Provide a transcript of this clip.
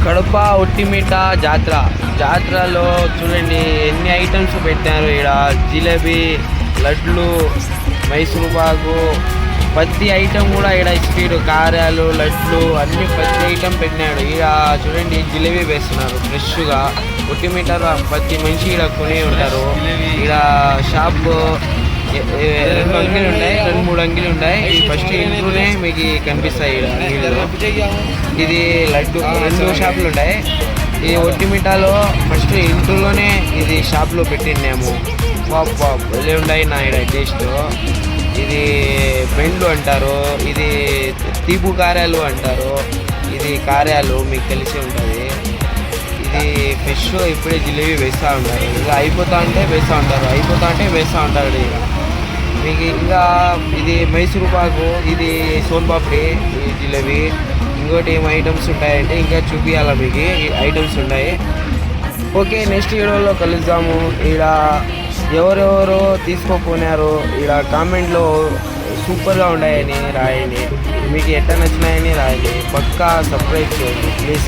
కడప ఒట్టిమిట్ట జాతరలో చూడండి ఎన్ని ఐటమ్స్ పెట్టారు. ఇక్కడ జిలేబీ, లడ్లు, మైసూరు పాకు, ప్రతి ఐటమ్ కూడా ఇక్కడ ఇస్తాడు. కారాలు, లడ్లు అన్ని ప్రతి ఐటమ్ పెట్టినాడు. ఇక్కడ చూడండి జిలేబీ వేస్తున్నారు ఫ్రెష్గా. ఒట్టిమిట్ట ప్రతి మనిషి ఇక్కడ కొని ఉంటారు. ఇక్కడ షాప్ 2 అంగిలు ఉన్నాయి, 2-3 అంగిలు ఉన్నాయి. ఫస్ట్ ఇంట్లోనే మీకు కనిపిస్తాయి. ఇది లడ్డు 2 షాపులు ఉంటాయి. ఈ ఒట్టిమిట్టలో ఫస్ట్ ఇంట్లోనే ఇది షాప్లో పెట్టినాము. వెళ్ళి ఉన్నాయి నా ఇక్కడ టేస్ట్. ఇది బెండ్లు అంటారు, ఇది తీపు కారాలు అంటారు, ఇది కారాలు మీకు తెలిసి ఉంటుంది. ఇది ఫ్రెష్ ఇప్పుడే జిలేబీ వేస్తూ ఉంటారు. ఇంకా అయిపోతా ఉంటే వేస్తూ ఉంటారు, వేస్తూ ఉంటారు. మీకు ఇంకా ఇది మైసూరు పాకు, ఇది సోన్పాపిడి, ఈ జిలేబీ. ఇంకోటి ఏం ఐటమ్స్ ఉంటాయంటే ఇంకా చూపించాలా మీకు ఐటమ్స్ ఉన్నాయి. ఓకే, నెక్స్ట్ వీడియోలో కలుద్దాము. ఇక్కడ ఎవరెవరు తీసుకోపోయినారు ఇక్కడ కామెంట్లో సూపర్గా ఉన్నాయని రాయండి. మీకు ఎట్లా నచ్చినాయని రాయండి. పక్కా సబ్స్క్రైబ్ చేయండి ప్లీజ్.